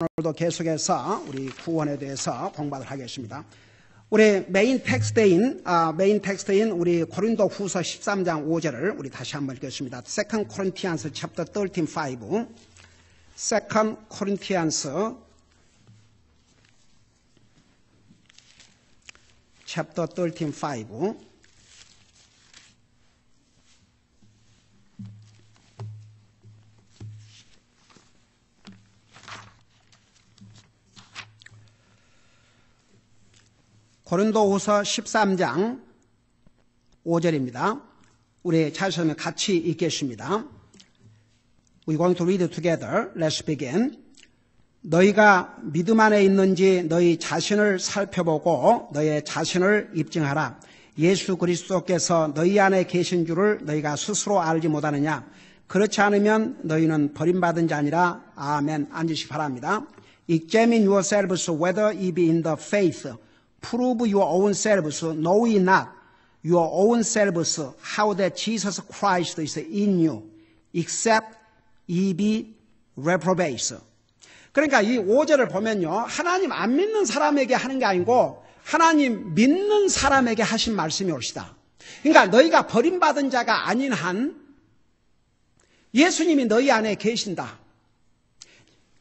오늘도 계속해서 우리 구원에 대해서 공부를 하겠습니다. 우리 메인 텍스트인 우리 고린도 후서 13장 5절을 우리 다시 한번 읽겠습니다. 2 Corinthians chapter 13, 5. 2 Corinthians chapter 13, 5. 고린도후서 13장 5절입니다. 우리 찾으시면 같이 읽겠습니다. We're going to read it together. Let's begin. 너희가 믿음 안에 있는지 너희 자신을 살펴보고 너희 자신을 입증하라. 예수 그리스도께서 너희 안에 계신 줄을 너희가 스스로 알지 못하느냐. 그렇지 않으면 너희는 버림받은 자니라. 아멘. 앉으시기 바랍니다. Examine yourselves whether ye be in the faith. Prove your own selves, know ye not your own selves, how that Jesus Christ is in you, except ye be reprobates. 그러니까 이 5절을 보면요, 하나님 안 믿는 사람에게 하는 게 아니고 하나님 믿는 사람에게 하신 말씀이 옳시다. 그러니까 너희가 버림받은 자가 아닌 한 예수님이 너희 안에 계신다.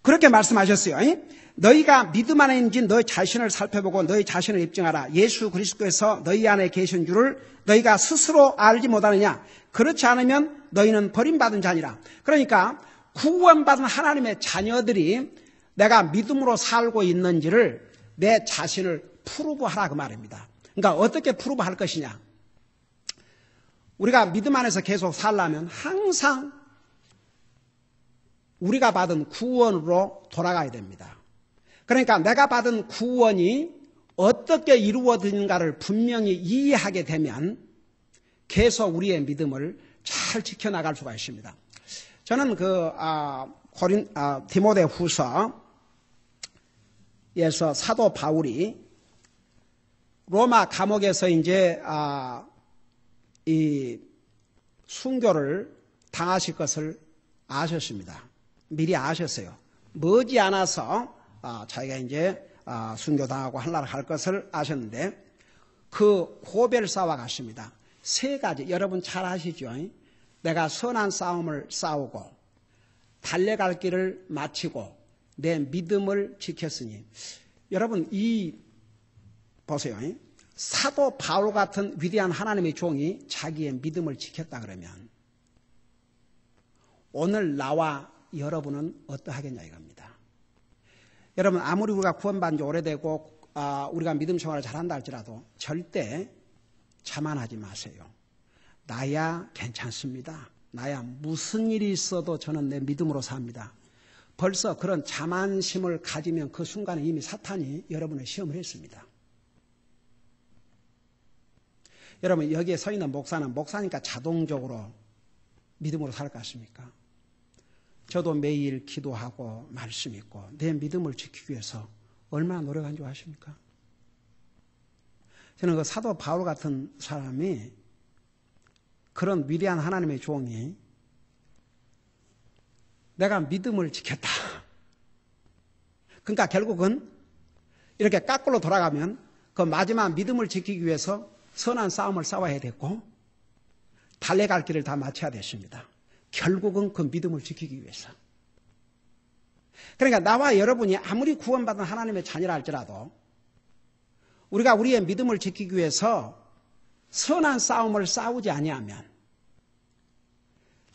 그렇게 말씀하셨어요. 너희가 믿음 안에 있는지 너희 자신을 살펴보고 너희 자신을 입증하라. 예수 그리스도께서 너희 안에 계신 줄을 너희가 스스로 알지 못하느냐. 그렇지 않으면 너희는 버림받은 자니라. 그러니까 구원받은 하나님의 자녀들이 내가 믿음으로 살고 있는지를 내 자신을 프루브하라 그 말입니다. 그러니까 어떻게 프루브할 것이냐. 우리가 믿음 안에서 계속 살려면 항상 우리가 받은 구원으로 돌아가야 됩니다. 그러니까 내가 받은 구원이 어떻게 이루어지는가를 분명히 이해하게 되면 계속 우리의 믿음을 잘 지켜나갈 수가 있습니다. 저는 디모데 후서에서 사도 바울이 로마 감옥에서 이제 이 순교를 당하실 것을 아셨습니다. 미리 아셨어요. 머지않아서 자기가 이제 순교당하고 한나라 갈 것을 아셨는데 그 고별사와 같습니다. 세 가지 여러분 잘 아시죠? 내가 선한 싸움을 싸우고 달려갈 길을 마치고 내 믿음을 지켰으니 여러분 보세요. 사도 바울 같은 위대한 하나님의 종이 자기의 믿음을 지켰다 그러면 오늘 나와 여러분은 어떠하겠냐 이겁니다. 여러분 아무리 우리가 구원받은 지 오래되고 우리가 믿음 생활을 잘한다 할지라도 절대 자만하지 마세요. 나야 괜찮습니다. 나야 무슨 일이 있어도 저는 내 믿음으로 삽니다. 벌써 그런 자만심을 가지면 그 순간에 이미 사탄이 여러분을 시험을 했습니다. 여러분 여기에 서 있는 목사는 목사니까 자동적으로 믿음으로 살 것 같습니까? 저도 매일 기도하고 말씀 읽고 내 믿음을 지키기 위해서 얼마나 노력한 줄 아십니까? 저는 그 사도 바울 같은 사람이 그런 위대한 하나님의 종이 내가 믿음을 지켰다. 그러니까 결국은 이렇게 까꾸로 돌아가면 그 마지막 믿음을 지키기 위해서 선한 싸움을 싸워야 됐고 달려갈 길을 다 마쳐야 됐습니다. 결국은 그 믿음을 지키기 위해서. 그러니까 나와 여러분이 아무리 구원받은 하나님의 자녀라 할지라도 우리가 우리의 믿음을 지키기 위해서 선한 싸움을 싸우지 아니하면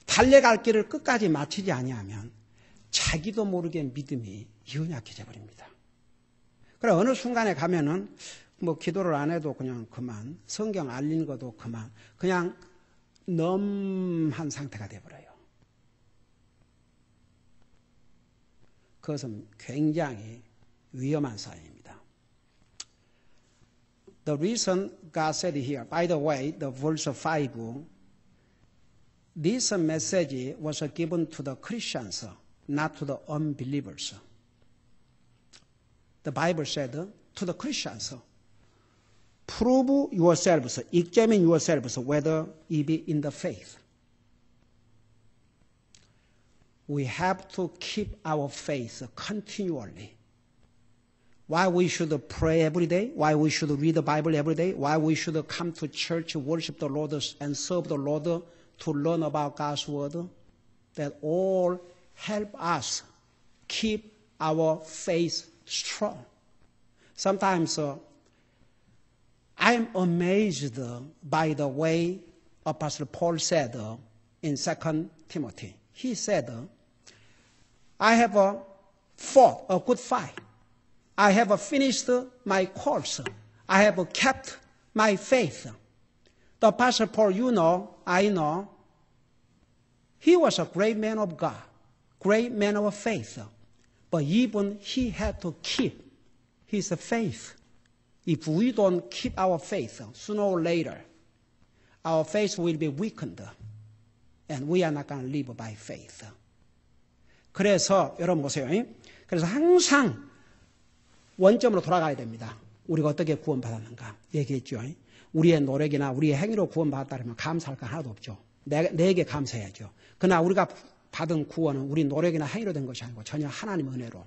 달려갈 길을 끝까지 마치지 아니하면 자기도 모르게 믿음이 연약해져 버립니다. 그래 어느 순간에 가면은 뭐 기도를 안 해도 그냥 그만, 성경 알리는 것도 그만, 그냥 넘한 상태가 되어버려요. 그것은 굉장히 위험한 사연입니다. The reason God said here, by the way, the verse 5, this message was given to the Christians, not to the unbelievers. The Bible said to the Christians, prove yourselves, examine yourselves whether ye be in the faith. we have to keep our faith continually. Why we should pray every day, why we should read the Bible every day, why we should come to church, worship the Lord, and serve the Lord to learn about God's word, that all help us keep our faith strong. Sometimes I am amazed by the way Apostle Paul said in 2 Timothy. He said, I have fought a good fight. I have finished my course. I have kept my faith. The Apostle Paul, you know, I know, he was a great man of God, great man of faith. But even he had to keep his faith. If we don't keep our faith, sooner or later, our faith will be weakened. And we are not going to live by faith. 그래서 여러분 보세요. 그래서 항상 원점으로 돌아가야 됩니다. 우리가 어떻게 구원받았는가 얘기했죠. 우리의 노력이나 우리의 행위로 구원받았다면 감사할 거 하나도 없죠. 내게 감사해야죠. 그러나 우리가 받은 구원은 우리 노력이나 행위로 된 것이 아니고 전혀 하나님의 은혜로.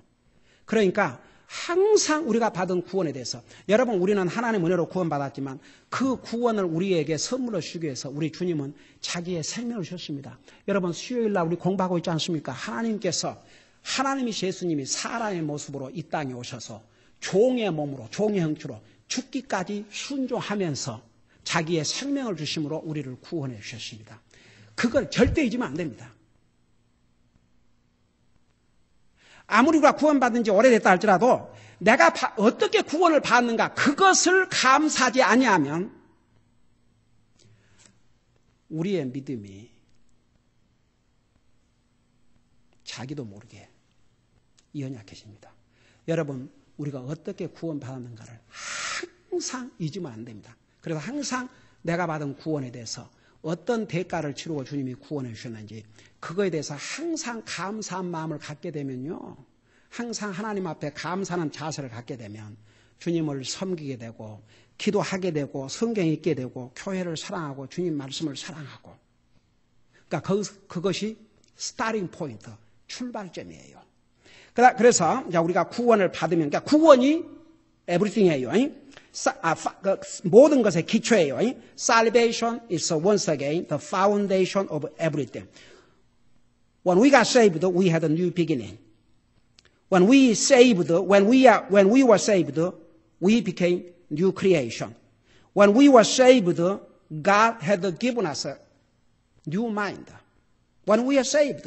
그러니까 항상 우리가 받은 구원에 대해서 여러분 우리는 하나님의 은혜로 구원받았지만 그 구원을 우리에게 선물로 주기 위해서 우리 주님은 자기의 생명을 주셨습니다. 여러분 수요일날 우리 공부하고 있지 않습니까? 하나님께서 하나님이신 예수님이 사람의 모습으로 이 땅에 오셔서 종의 몸으로 종의 형체로 죽기까지 순종하면서 자기의 생명을 주심으로 우리를 구원해 주셨습니다. 그걸 절대 잊으면 안 됩니다. 아무리 우리가 구원받은 지 오래됐다 할지라도 내가 어떻게 구원을 받는가 그것을 감사하지 아니하면 우리의 믿음이 자기도 모르게 연약해집니다. 여러분 우리가 어떻게 구원받았는가를 항상 잊으면 안 됩니다. 그래서 항상 내가 받은 구원에 대해서 어떤 대가를 치르고 주님이 구원해 주셨는지 그거에 대해서 항상 감사한 마음을 갖게 되면요. 항상 하나님 앞에 감사하는 자세를 갖게 되면 주님을 섬기게 되고 기도하게 되고 성경 읽게 되고 교회를 사랑하고 주님 말씀을 사랑하고 그러니까 그것이 스타팅 포인트, 출발점이에요. 그래서 우리가 구원을 받으면 그러니까 구원이 everything이에요. 모든 것의 기초예요. Salvation is once again the foundation of everything. When we got saved, we had a new beginning. When we were saved, we became new creation. When we were saved, God had given us a new mind. When we are saved,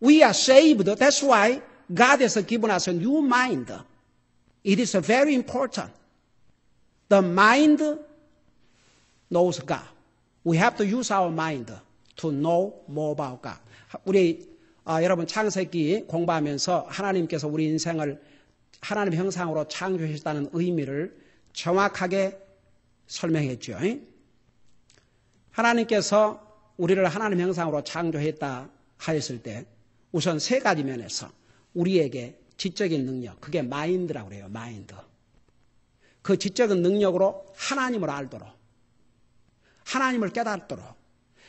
that's why God has given us a new mind. It is very important. The mind knows God. We have to use our mind to know more about God. 우리 여러분 창세기 공부하면서 하나님께서 우리 인생을 하나님 형상으로 창조하셨다는 의미를 정확하게 설명했죠. 하나님께서 우리를 하나님 형상으로 창조했다 하였을 때 우선 세 가지 면에서 우리에게 지적인 능력, 그게 마인드라고 그래요. 마인드. 그 지적인 능력으로 하나님을 알도록, 하나님을 깨닫도록.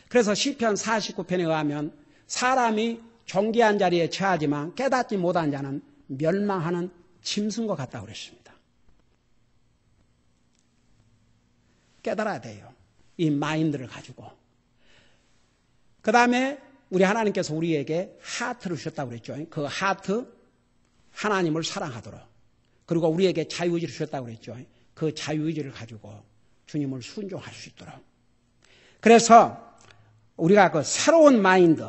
그래서 시편 49편에 의하면 사람이 존귀한 자리에 처하지만 깨닫지 못한 자는 멸망하는 짐승과 같다고 그랬습니다. 깨달아야 돼요. 이 마인드를 가지고. 그 다음에 우리 하나님께서 우리에게 하트를 주셨다고 그랬죠. 그 하트, 하나님을 사랑하도록. 그리고 우리에게 자유의지를 주셨다고 그랬죠. 그 자유의지를 가지고 주님을 순종할 수 있도록. 그래서 우리가 그 새로운 마인드,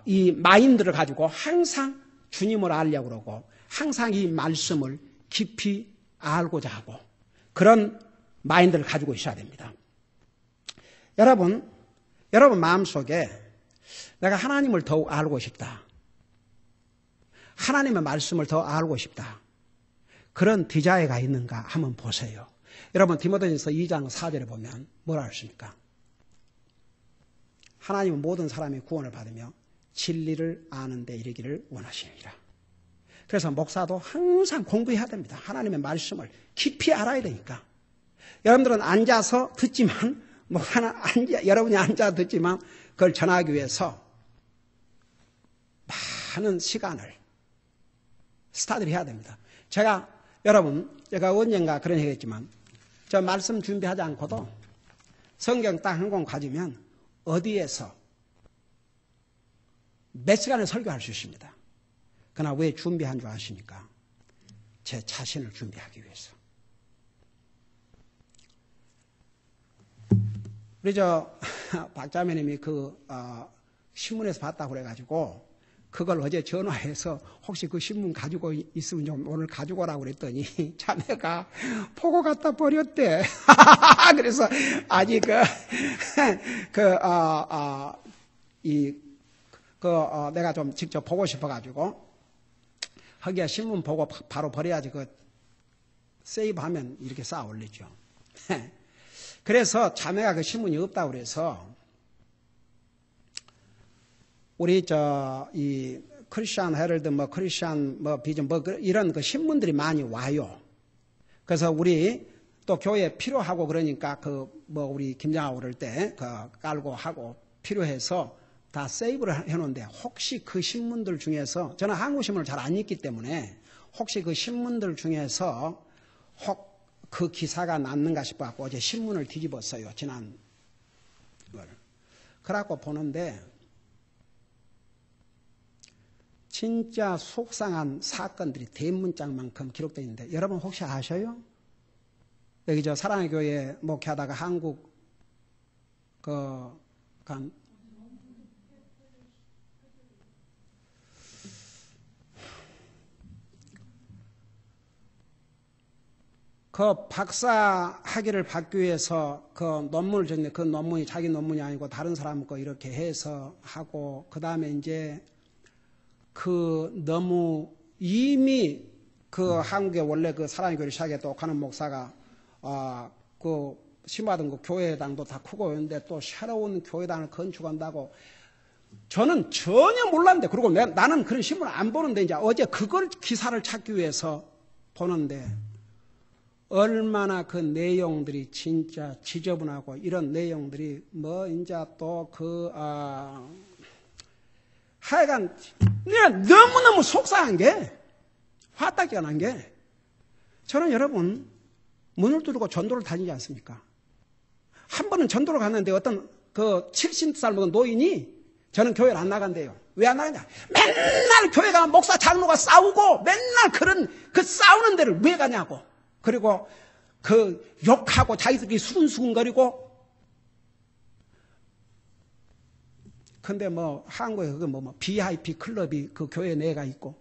이 마인드를 가지고 항상 주님을 알려고 그러고 항상 이 말씀을 깊이 알고자 하고 그런 마인드를 가지고 있어야 됩니다. 여러분 마음속에 내가 하나님을 더욱 알고 싶다. 하나님의 말씀을 더 알고 싶다. 그런 디자이어가 있는가 한번 보세요. 여러분 디모데전서 2장 4절에 보면 뭐라 하십니까? 하나님은 모든 사람이 구원을 받으며 진리를 아는 데 이르기를 원하시니라. 그래서 목사도 항상 공부해야 됩니다. 하나님의 말씀을 깊이 알아야 되니까. 여러분들은 앉아서 듣지만 목사는 여러분이 앉아서 듣지만 그걸 전하기 위해서 많은 시간을 스타디를 해야 됩니다. 제가 언젠가 그런 얘기했지만 저 말씀 준비하지 않고도 성경 딱 한 권 가지면 어디에서 몇 시간을 설교할 수 있습니다. 그러나 왜 준비한 줄 아십니까? 제 자신을 준비하기 위해서. 우리 박자매님이 신문에서 봤다고 그래가지고 그걸 어제 전화해서 혹시 그 신문 가지고 있으면 좀 오늘 가지고 오라고 그랬더니 자매가 보고 갖다 버렸대. 그래서 아직 내가 좀 직접 보고 싶어가지고 하기야 신문 보고 바로 버려야지 세이브하면 이렇게 쌓아 올리죠. 그래서 자매가 그 신문이 없다고 그래서 우리 이 크리스천 헤럴드 크리스천 비전 이런 그 신문들이 많이 와요. 그래서 우리 또 교회 필요하고 그러니까 우리 김장하고 그럴 때 깔고 하고 필요해서 다 세이브를 해놓은데 혹시 그 신문들 중에서 저는 한국 신문을 잘 안 읽기 때문에 혹시 그 신문들 중에서 혹 그 기사가 났는가 싶어갖고 어제 신문을 뒤집었어요. 지난 걸. 그래갖고 보는데 진짜 속상한 사건들이 대문짝만큼 기록되어 있는데 여러분 혹시 아셔요? 여기 사랑의 교회 목회하다가 한국 박사 학위를 받기 위해서 논문을 줬는데 그 논문이 자기 논문이 아니고 다른 사람 거 이렇게 해서 하고 그 다음에 이제 너무 이미 한국에 원래 사랑의 교회를 시작했던 옥하는 목사가 심하던 교회당도 다 크고 있는데 또 새로운 교회당을 건축한다고 저는 전혀 몰랐는데 그리고 나는 그런 신문을 안 보는데 이제 어제 그걸 기사를 찾기 위해서 보는데 얼마나 그 내용들이 진짜 지저분하고 이런 내용들이 이제 또 하여간 내가 너무너무 속상한 게 화딱지가 난 게 저는 여러분 문을 두르고 전도를 다니지 않습니까? 한 번은 전도를 갔는데 어떤 70살 먹은 노인이 저는 교회를 안 나간대요. 왜 안 나가냐? 맨날 교회 가면 목사 장로가 싸우고 맨날 그 싸우는 데를 왜 가냐고. 그리고 욕하고 자기들끼리 수근수근거리고 근데 한국에 VIP 클럽이 그 교회 내가 있고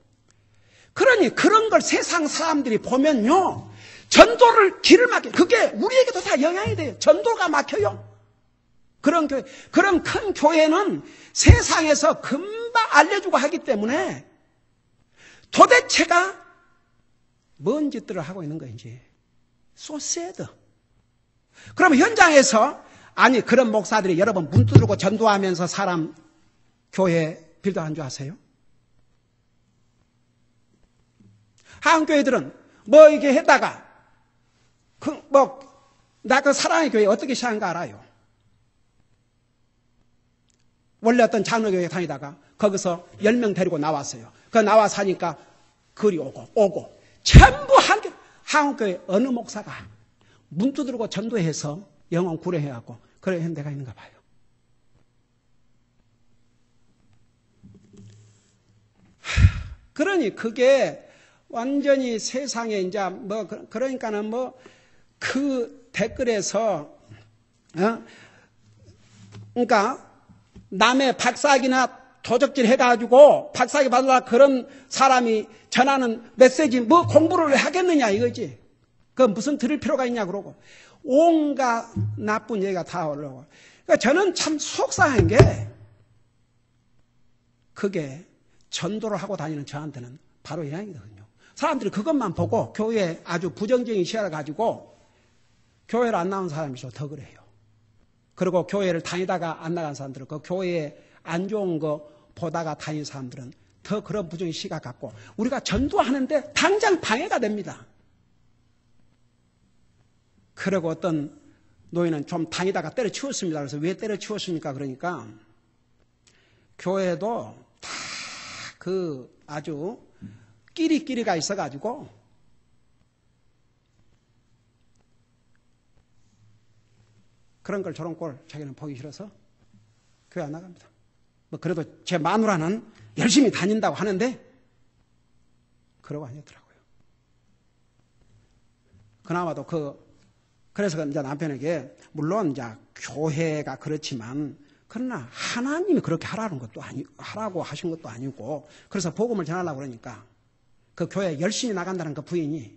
그러니 그런 걸 세상 사람들이 보면요 전도를 길을 막혀 그게 우리에게도 다 영향이 돼요. 전도가 막혀요. 그런 교회, 그런 큰 교회는 세상에서 금방 알려주고 하기 때문에 도대체가 뭔 짓들을 하고 있는 거인지 so sad. 그러면 현장에서 그런 목사들이 여러분 문 두드리고 전도하면서 사람 교회 빌드한 줄 아세요? 한국교회들은 이게 했다가 나 사랑의 교회 어떻게 시작한가 알아요? 원래 어떤 장로교회 다니다가 거기서 10명 데리고 나왔어요. 나와서 하니까 글이 오고 전부 한국교회 어느 목사가 문 두드리고 전도해서 영혼 구래해갖고 그래 데가 있는가 봐요. 그러니 그게 완전히 세상에 이제 그러니까는 그 댓글에서 그러니까 남의 박사학위나 도적질 해가지고 박사학위 받으라 그런 사람이 전하는 메시지 공부를 왜 하겠느냐 이거지. 무슨 들을 필요가 있냐 그러고 온갖 나쁜 얘기가 다 올라오고. 그러니까 저는 참 속상한 게 그게 전도를 하고 다니는 저한테는 바로 영향이거든요. 사람들이 그것만 보고 교회에 아주 부정적인 시야를 가지고 교회를 안 나온 사람이 더 그래요. 그리고 교회를 다니다가 안 나간 사람들은 교회에 안 좋은 거 보다가 다닌 사람들은 더 그런 부정의 시각 갖고 우리가 전도하는데 당장 방해가 됩니다. 그리고 어떤 노인은 좀 다니다가 때려치웠습니다. 그래서 왜 때려치웠습니까? 그러니까 교회도 다 아주 끼리끼리가 있어가지고 그런 걸 저런 꼴 자기는 보기 싫어서 교회 안 나갑니다. 뭐 그래도 제 마누라는 열심히 다닌다고 하는데 그러고 아니더라고요. 그나마도 그래서 이제 남편에게 물론 이제 교회가 그렇지만 그러나 하나님이 그렇게 하라고 하신 것도 아니고 그래서 복음을 전하려고 그러니까 그 교회 열심히 나간다는 그 부인이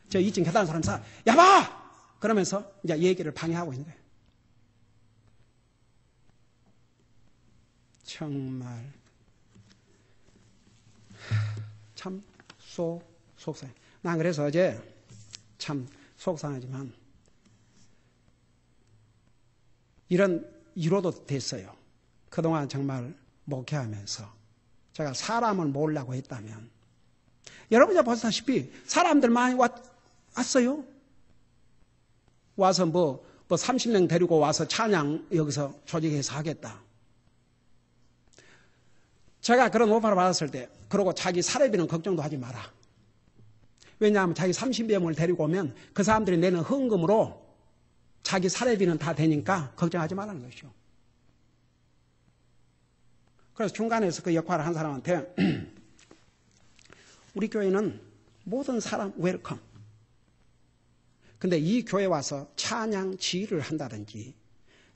저 2층 계단 사람 야봐! 그러면서 이제 얘기를 방해하고 있는 거예요. 정말 참 속상해. 난 그래서 어제 참 속상하지만 이런 위로도 됐어요. 그동안 정말 목회하면서 제가 사람을 모으려고 했다면 여러분이 보시다시피 사람들 많이 왔어요. 와서 뭐 30명 데리고 와서 찬양 여기서 조직해서 하겠다. 제가 그런 오파를 받았을 때 그러고 자기 사례비는 걱정도 하지 마라. 왜냐하면 자기 30여 명을 데리고 오면 그 사람들이 내는 헌금으로 자기 사례비는 다 되니까 걱정하지 말라는 것이죠. 그래서 중간에서 그 역할을 한 사람한테 우리 교회는 모든 사람 웰컴. 근데 이 교회 와서 찬양 지휘를 한다든지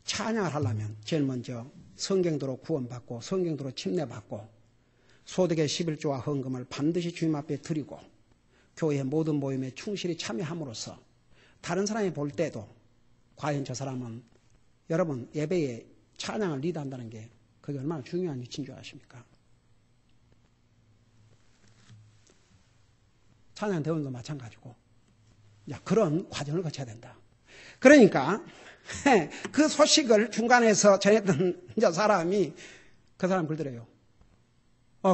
찬양을 하려면 제일 먼저 성경도로 구원받고 성경도로 침례받고 소득의 11조와 헌금을 반드시 주님 앞에 드리고 교회의 모든 모임에 충실히 참여함으로써 다른 사람이 볼 때도 과연 저 사람은 여러분 예배에 찬양을 리드한다는 게 그게 얼마나 중요한 위치인 줄 아십니까? 찬양 대원도 마찬가지고 그런 과정을 거쳐야 된다. 그러니까 그 소식을 중간에서 전했던 사람이 그 사람 그러더래요.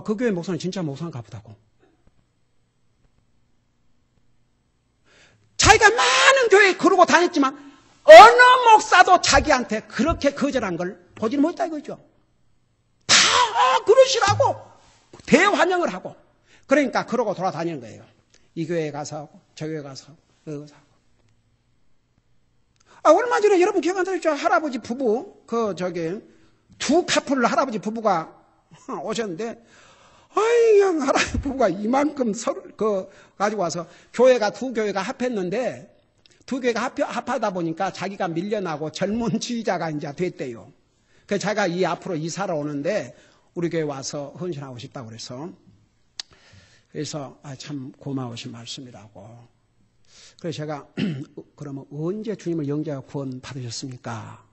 그 교회 목사는 진짜 목사인가 보다고. 자기가 많은 교회에 그러고 다녔지만 어느 목사도 자기한테 그렇게 거절한 걸 보지는 못했다 이거죠. 다 그러시라고 대환영을 하고 그러니까 그러고 돌아다니는 거예요. 이 교회에 가서 하고 저 교회에 가서 하고 여기 가서 하고. 얼마 전에 여러분 기억 안 나죠? 할아버지 부부 두 카풀 할아버지 부부가 오셨는데 그냥 할아버지 부부가 이만큼 가지고 와서 두 교회가 합했는데 두 교회가 합하다 보니까 자기가 밀려나고 젊은 지휘자가 이제 됐대요. 그래서 자기가 앞으로 이사를 오는데 우리 교회 와서 헌신하고 싶다고 그래서 참 고마우신 말씀이라고. 그래서 제가 그러면 언제 주님을 영접하여 구원 받으셨습니까?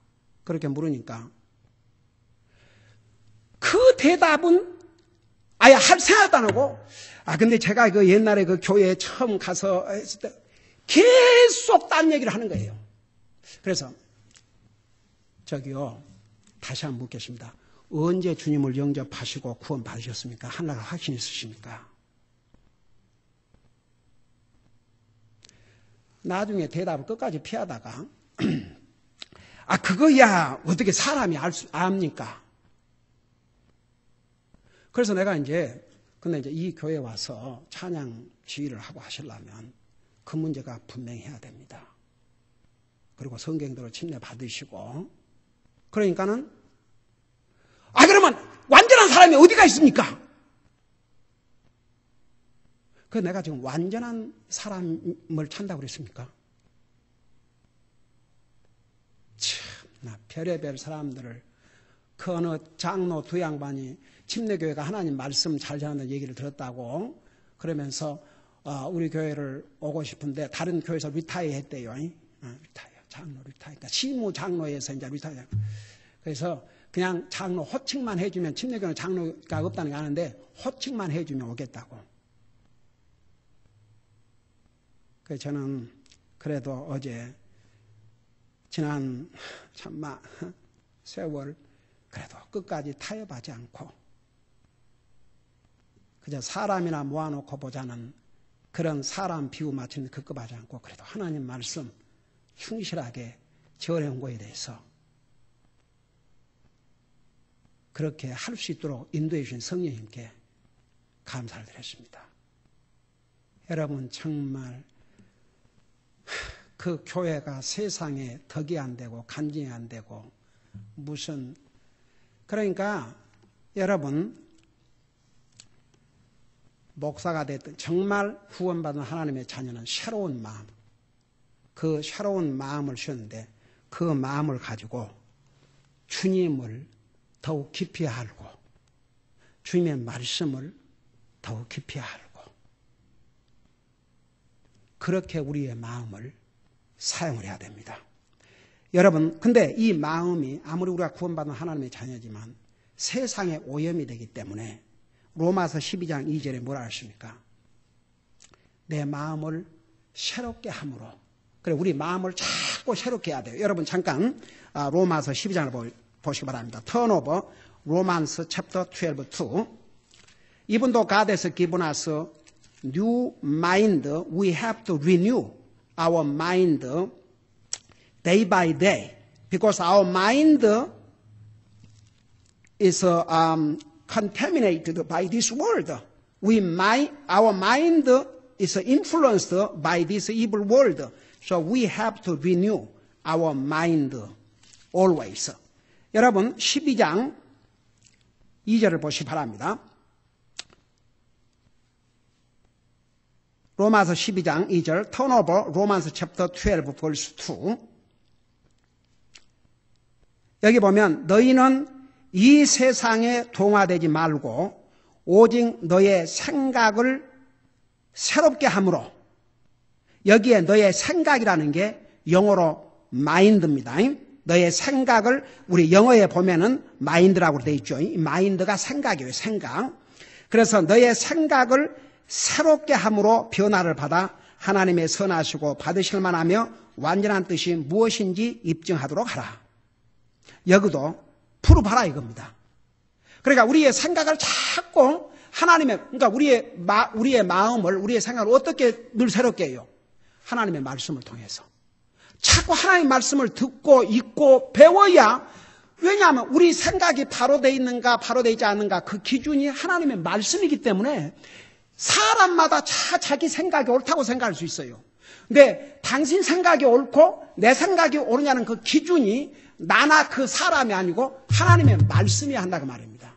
그렇게 물으니까 그 대답은 아예 할 생각도 안 하고 근데 제가 그 옛날에 그 교회에 처음 가서 했을 때 계속 딴 얘기를 하는 거예요. 그래서 다시 한번 묻겠습니다. 언제 주님을 영접하시고 구원 받으셨습니까? 하나가 확신 있으십니까? 나중에 대답을 끝까지 피하다가 그거야 어떻게 사람이 압니까? 그래서 내가 근데 이 교회에 와서 찬양 지휘를 하고 하시려면 그 문제가 분명히 해야 됩니다. 그리고 성경대로 침례 받으시고 그러니까는 그러면 완전한 사람이 어디가 있습니까? 내가 지금 완전한 사람을 찾는다고 그랬습니까? 참나 별의별 사람들을 그 어느 장로 두 양반이 침례교회가 하나님 말씀 잘 전한다는 얘기를 들었다고 그러면서 우리 교회를 오고 싶은데 다른 교회에서 리타이어 했대요. 장로 리타이어. 그러니까 시무 장로에서 이제 리타이어. 그래서 그냥 장로 호칭만 해주면 침례교회는 장로가 없다는 게 아는데 호칭만 해주면 오겠다고. 그래서 저는 그래도 어제 지난 세월 그래도 끝까지 타협하지 않고 그저 사람이나 모아놓고 보자는 그런 사람 비유 맞추는 급급하지 않고 그래도 하나님 말씀 충실하게 전해온 거에 대해서 그렇게 할 수 있도록 인도해 주신 성령님께 감사를 드렸습니다. 여러분 정말 그 교회가 세상에 덕이 안 되고 간증이 안 되고 무슨 그러니까 여러분 목사가 됐든 정말 구원받은 하나님의 자녀는 새로운 마음 그 새로운 마음을 주셨는데 그 마음을 가지고 주님을 더욱 깊이 알고 주님의 말씀을 더욱 깊이 알고 그렇게 우리의 마음을 사용을 해야 됩니다. 여러분 근데 이 마음이 아무리 우리가 구원받은 하나님의 자녀지만 세상에 오염이 되기 때문에 로마서 12장 2절에 뭐라 하십니까? 내 마음을 새롭게 함으로 그래 우리 마음을 자꾸 새롭게 해야 돼요. 여러분 잠깐 로마서 12장을 보시기 바랍니다. Turn over Romans chapter 12:2 Even though God has given us a new mind, we have to renew our mind day by day because our mind is contaminated by this world. Our mind is influenced by this evil world. So we have to renew our mind always. 여러분 12장 2절을 보시기 바랍니다. 로마서 12장 2절 Turn over Romans chapter 12 verse 2 여기 보면 너희는 이 세상에 동화되지 말고 오직 너의 생각을 새롭게 함으로 여기에 너의 생각이라는 게 영어로 마인드입니다. 너의 생각을 우리 영어에 보면은 마인드라고 되어 있죠. 이 마인드가 생각이에요. 생각. 그래서 너의 생각을 새롭게 함으로 변화를 받아 하나님의 선하시고 받으실 만하며 완전한 뜻이 무엇인지 입증하도록 하라. 여기도 풀어봐라 이겁니다. 그러니까 우리의 생각을 자꾸 하나님의 그러니까 우리의 마음을 우리의 생각을 어떻게 늘 새롭게 해요? 하나님의 말씀을 통해서. 자꾸 하나님의 말씀을 듣고 읽고 배워야 왜냐하면 우리 생각이 바로 돼 있는가 바로 돼 있지 않는가 그 기준이 하나님의 말씀이기 때문에 사람마다 자기 생각이 옳다고 생각할 수 있어요. 근데 당신 생각이 옳고 내 생각이 옳으냐는 그 기준이 나나 그 사람이 아니고 하나님의 말씀이 한다고 말입니다.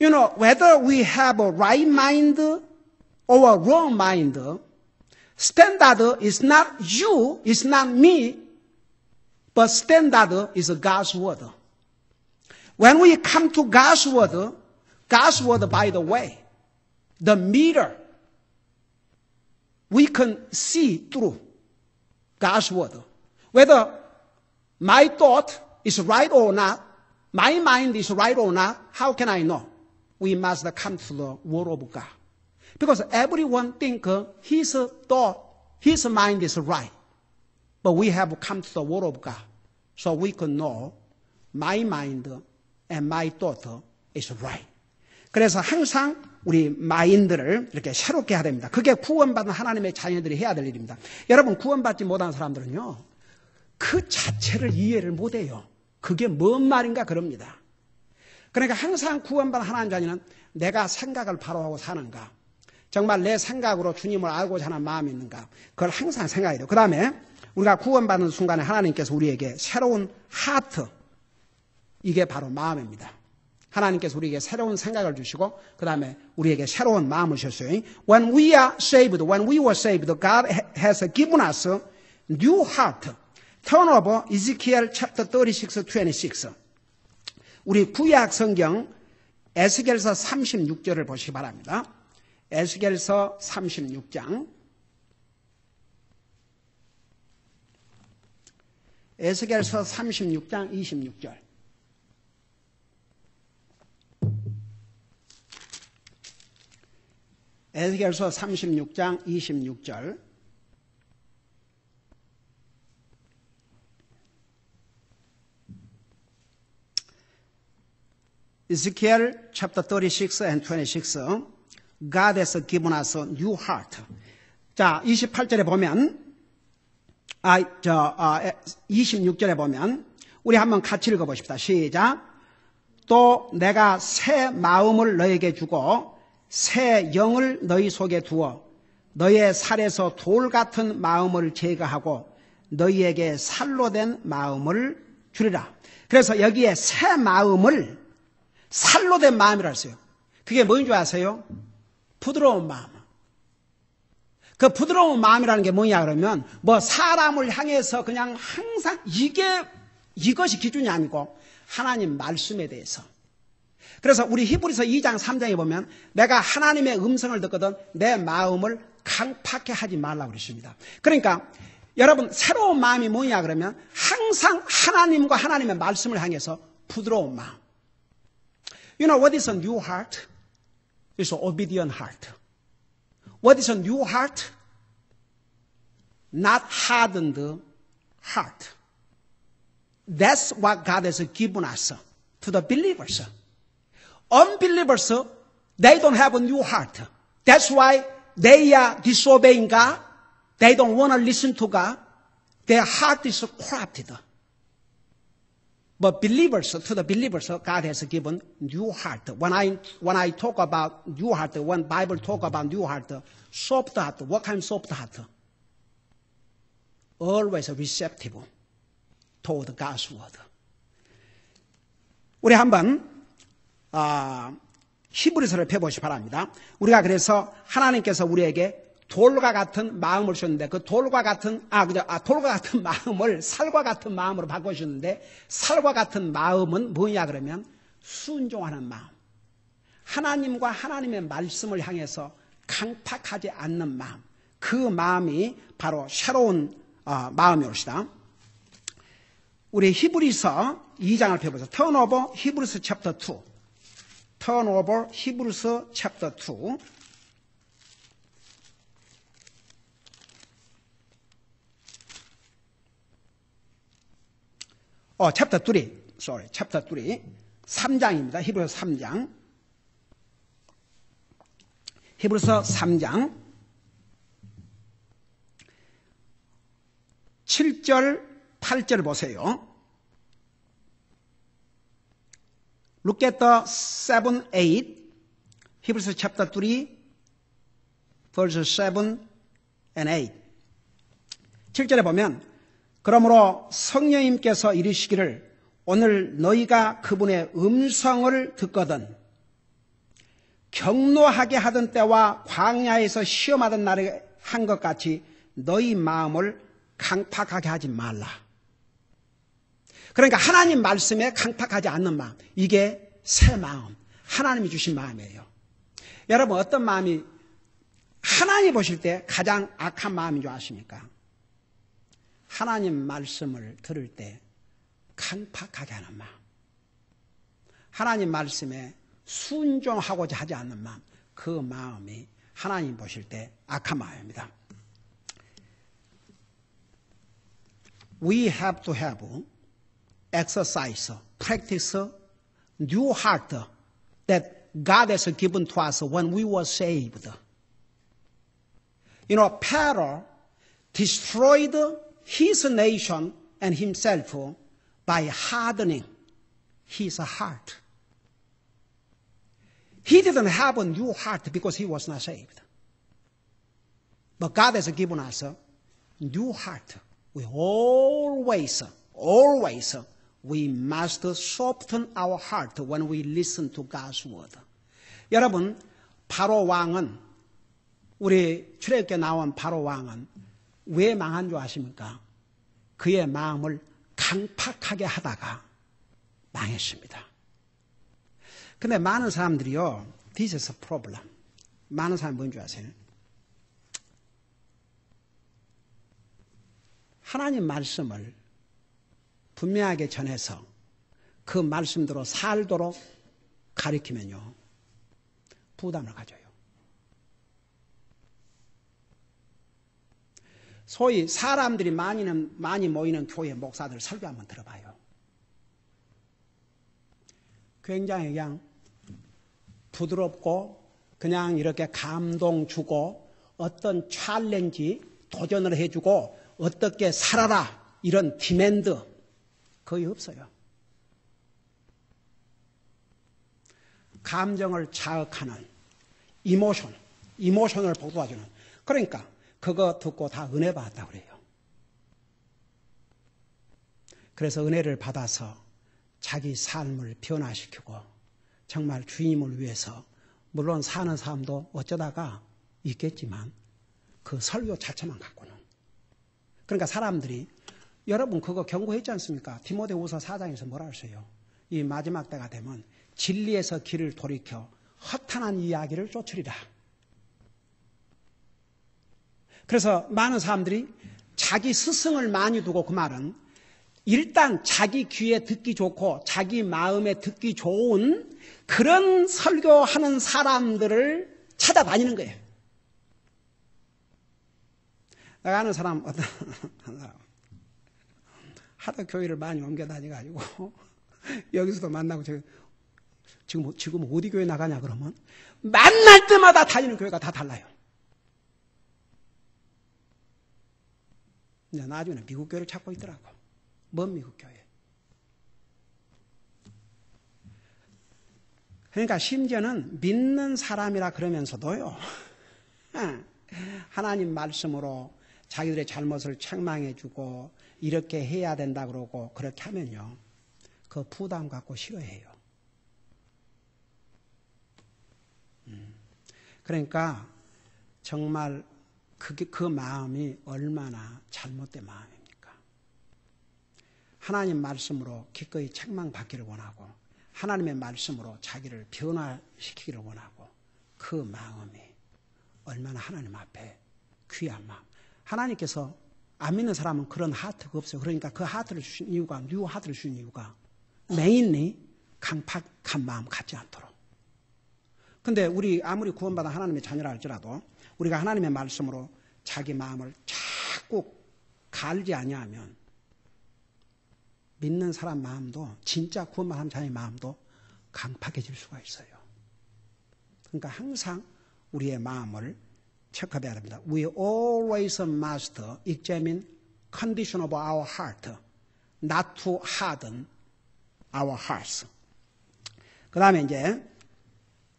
You know, whether we have a right mind or a wrong mind, standard is not you, is not me, but standard is God's word. When we come to God's word, by the way, the mirror, we can see through God's word. Whether my thought is right or not, my mind is right or not, how can I know? We must come to the word of God. Because everyone thinks his thought, his mind is right. But we have come to the word of God. So we can know my mind and my thought is right. 그래서 항상 우리 마인드를 이렇게 새롭게 해야 됩니다. 그게 구원받은 하나님의 자녀들이 해야 될 일입니다. 여러분 구원받지 못한 사람들은요. 그 자체를 이해를 못해요. 그게 뭔 말인가 그럽니다. 그러니까 항상 구원받은 하나님 자녀는 내가 생각을 바로 하고 사는가. 정말 내 생각으로 주님을 알고자 하는 마음이 있는가. 그걸 항상 생각해야 돼요. 그 다음에 우리가 구원받는 순간에 하나님께서 우리에게 새로운 하트. 이게 바로 마음입니다. 하나님께서 우리에게 새로운 생각을 주시고 그 다음에 우리에게 새로운 마음을 주셨어요. When we are saved, when we were saved, God has given us a new heart. Turn over Ezekiel chapter 36, 26. 우리 구약 성경 에스겔서 36절을 보시기 바랍니다. 에스겔서 36장. 에스겔서 36장 26절. 에스겔서 36장 26절. Ezekiel chapter 36 and 26. God has given us a new heart. 자, 28절에 보면 26절에 보면 우리 한번 같이 읽어보십시다. 시작. 또 내가 새 마음을 너에게 주고 새 영을 너희 속에 두어 너희의 살에서 돌 같은 마음을 제거하고 너희에게 살로 된 마음을 주리라. 그래서 여기에 새 마음을 살로 된 마음이라 했어요. 그게 뭐인 줄 아세요? 부드러운 마음. 그 부드러운 마음이라는 게 뭐냐 그러면 뭐 사람을 향해서 그냥 항상 이것이 기준이 아니고 하나님 말씀에 대해서. 그래서 우리 히브리서 2장 3장에 보면 내가 하나님의 음성을 듣거든 내 마음을 강팍해 하지 말라고 그랬습니다. 그러니까 여러분 새로운 마음이 뭐냐 그러면 항상 하나님과 하나님의 말씀을 향해서 부드러운 마음. You know what is a new heart? It's an obedient heart. What is a new heart? Not hardened heart. That's what God has given us to the believers. Unbelievers, they don't have a new heart. That's why they are disobeying God. They don't want to listen to God. Their heart is corrupted. But believers, to the believers, God has given new heart. When I talk about new heart, when Bible talk about new heart, soft heart, what kind of soft heart? Always receptive toward God's word. 우리 한번 히브리서를 펴보시기 바랍니다. 우리가 그래서 하나님께서 우리에게 돌과 같은 마음을 주셨는데 그 돌과 같은 마음을 살과 같은 마음으로 바꿔주셨는데 살과 같은 마음은 뭐냐 그러면 순종하는 마음. 하나님과 하나님의 말씀을 향해서 강팍하지 않는 마음. 그 마음이 바로 새로운 마음이 옵시다. 우리 히브리서 2장을 펴보죠. 턴오버 히브리서 챕터 2. 턴오버 히브리서 챕터 2. 챕터 3. 챕터 3. 3장입니다. 히브리서 3장. 히브리서 3장 7절 8절 보세요. Look at the 7, 8. 히브리서 chapter 3, verses 7 and 8. 7절에 보면 그러므로 성령님께서 이르시기를 오늘 너희가 그분의 음성을 듣거든 경노하게 하던 때와 광야에서 시험하던 날에 한 것 같이 너희 마음을 강팍하게 하지 말라. 그러니까 하나님 말씀에 강팍하지 않는 마음. 이게 새 마음. 하나님이 주신 마음이에요. 여러분 어떤 마음이 하나님 보실 때 가장 악한 마음인 줄 아십니까? 하나님 말씀을 들을 때 강팍하게 하는 마음. 하나님 말씀에 순종하고자 하지 않는 마음. 그 마음이 하나님 보실 때 악한 마음입니다. We have to have exercise, practice new heart that God has given to us when we were saved. You know, Pharaoh destroyed his nation and himself by hardening his heart. He didn't have a new heart because he was not saved. But God has given us a new heart. We always, we must soften our heart when we listen to God's word. 여러분, 바로 왕은, 우리 출애굽기에 나온 바로 왕은 왜 망한 줄 아십니까? 그의 마음을 강팍하게 하다가 망했습니다. 근데 많은 사람들이요, this is a problem. 많은 사람이 뭔 줄 아세요? 하나님 말씀을 분명하게 전해서 그 말씀대로 살도록 가르치면요, 부담을 가져요. 소위 사람들이 많이 모이는 교회 목사들 설교 한번 들어봐요. 굉장히 그냥 부드럽고 그냥 이렇게 감동 주고 어떤 챌린지 도전을 해주고 어떻게 살아라 이런 디맨드 거의 없어요. 감정을 자극하는 이모션을 보도해주는. 그러니까 그거 듣고 다 은혜 받았다고 그래요. 그래서 은혜를 받아서 자기 삶을 변화시키고 정말 주님을 위해서 물론 사는 사람도 어쩌다가 있겠지만 그 설교 자체만 갖고는. 그러니까 사람들이 여러분 그거 경고했지 않습니까? 디모데후서 4장에서 뭐라 했어요? 이 마지막 때가 되면 진리에서 길을 돌이켜 허탄한 이야기를 쫓으리라. 그래서 많은 사람들이 자기 스승을 많이 두고 그 말은 일단 자기 귀에 듣기 좋고 자기 마음에 듣기 좋은 그런 설교하는 사람들을 찾아다니는 거예요. 내가 아는 사람, 어떤 사람, 하도 교회를 많이 옮겨 다녀가지고 여기서도 만나고 지금 어디 교회 나가냐 그러면 만날 때마다 다니는 교회가 다 달라요. 이제 나중에는 미국 교회를 찾고 있더라고. 먼 미국 교회. 그러니까 심지어는 믿는 사람이라 그러면서도요. 하나님 말씀으로 자기들의 잘못을 책망해주고 이렇게 해야 된다 그러고 그렇게 하면요. 그 부담 갖고 싫어해요. 그러니까 정말 그 마음이 얼마나 잘못된 마음입니까? 하나님 말씀으로 기꺼이 책망받기를 원하고 하나님의 말씀으로 자기를 변화시키기를 원하고 그 마음이 얼마나 하나님 앞에 귀한 마음. 하나님께서 안 믿는 사람은 그런 하트가 없어요. 그러니까 그 하트를 주신 이유가, 뉴 하트를 주신 이유가 메인리 강팍한 마음 갖지 않도록. 근데 우리 아무리 구원받아 하나님의 자녀라 할지라도 우리가 하나님의 말씀으로 자기 마음을 자꾸 갈지 아니하면 믿는 사람 마음도 진짜 구원받은 자녀의 마음도 강팍해질 수가 있어요. 그러니까 항상 우리의 마음을 체크해야 됩니다. We always must examine condition of our heart, not to harden our hearts. 그 다음에 이제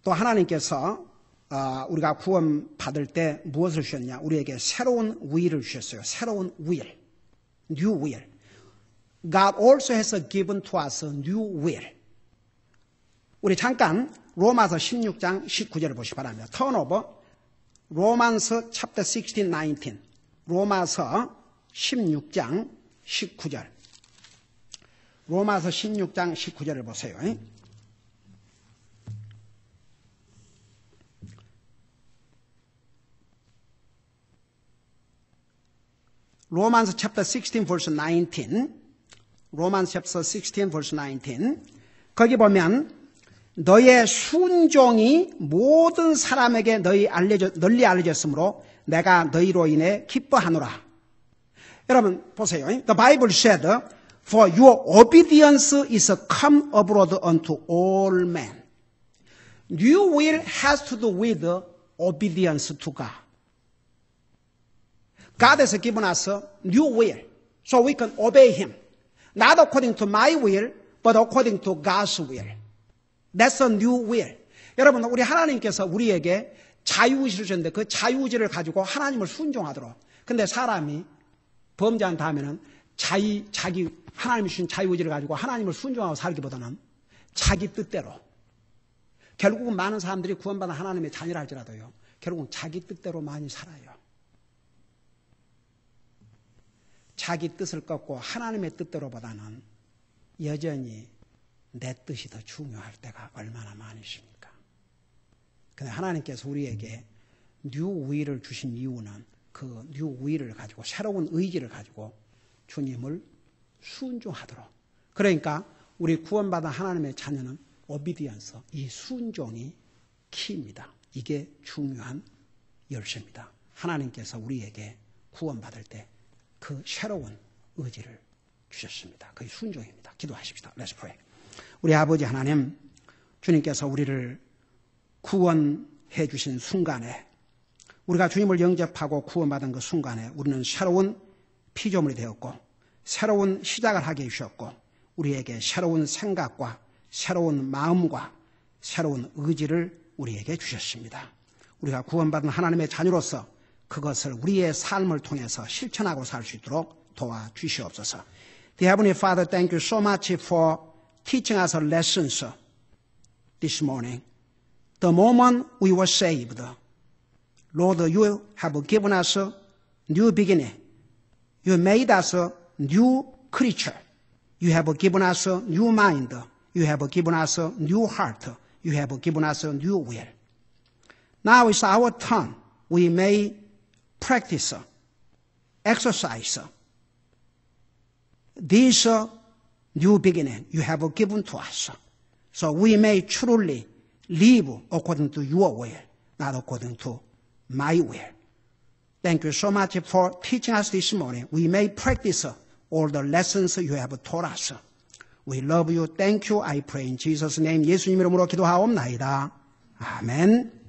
또 하나님께서 우리가 구원 받을 때 무엇을 주셨냐? 우리에게 새로운 will을 주셨어요. 새로운 will, new will. God also has given to us a new will. 우리 잠깐 로마서 16장 19절을 보시기 바랍니다. Turn over Romans chapter 16, 19. 로마서 16장 19절. 로마서 16장 19절을 보세요. Romans chapter 16 verse 19. Romans chapter 16 verse 19. 거기 보면 너의 순종이 모든 사람에게 널리 알려졌으므로 내가 너희로 인해 기뻐하노라. 여러분 보세요. The Bible said, For your obedience is come abroad unto all men. New will has to do with obedience to God. God has given us a new will, so we can obey Him. Not according to my will, but according to God's will. That's a new will. 여러분, 우리 하나님께서 우리에게 자유의지를 주셨는데 그 자유의지를 가지고 하나님을 순종하도록. 근데 사람이 범죄한 다음에는 자기 하나님이 주신 자유의지를 가지고 하나님을 순종하고 살기보다는 자기 뜻대로. 결국은 많은 사람들이 구원받은 하나님의 자녀라 할지라도요. 결국은 자기 뜻대로 많이 살아요. 자기 뜻을 꺾고 하나님의 뜻대로보다는 여전히 내 뜻이 더 중요할 때가 얼마나 많으십니까? 근데 하나님께서 우리에게 뉴 will을 주신 이유는 그 뉴 will을 가지고 새로운 의지를 가지고 주님을 순종하도록. 그러니까 우리 구원받은 하나님의 자녀는 obedience, 이 순종이 키입니다. 이게 중요한 열쇠입니다. 하나님께서 우리에게 구원받을 때 그 새로운 의지를 주셨습니다. 그게 순종입니다. 기도하십시다. Let's pray. 우리 아버지 하나님, 주님께서 우리를 구원해 주신 순간에 우리가 주님을 영접하고 구원받은 그 순간에 우리는 새로운 피조물이 되었고 새로운 시작을 하게 해주셨고 우리에게 새로운 생각과 새로운 마음과 새로운 의지를 우리에게 주셨습니다. 우리가 구원받은 하나님의 자녀로서 그것을 우리의 삶을 통해서 실천하고 살 수 있도록 도와주시옵소서. Dear Heavenly Father, thank you so much for teaching us lessons this morning. The moment we were saved, Lord, you have given us a new beginning. You made us a new creature. You have given us a new mind. You have given us a new heart. You have given us a new will. Now it's our turn. We may practice, exercise this new beginning you have given to us. So we may truly live according to your will, not according to my will. Thank you so much for teaching us this morning. We may practice all the lessons you have taught us. We love you. Thank you. I pray in Jesus' name. 예수님 이름으로 기도하옵나이다. 아멘.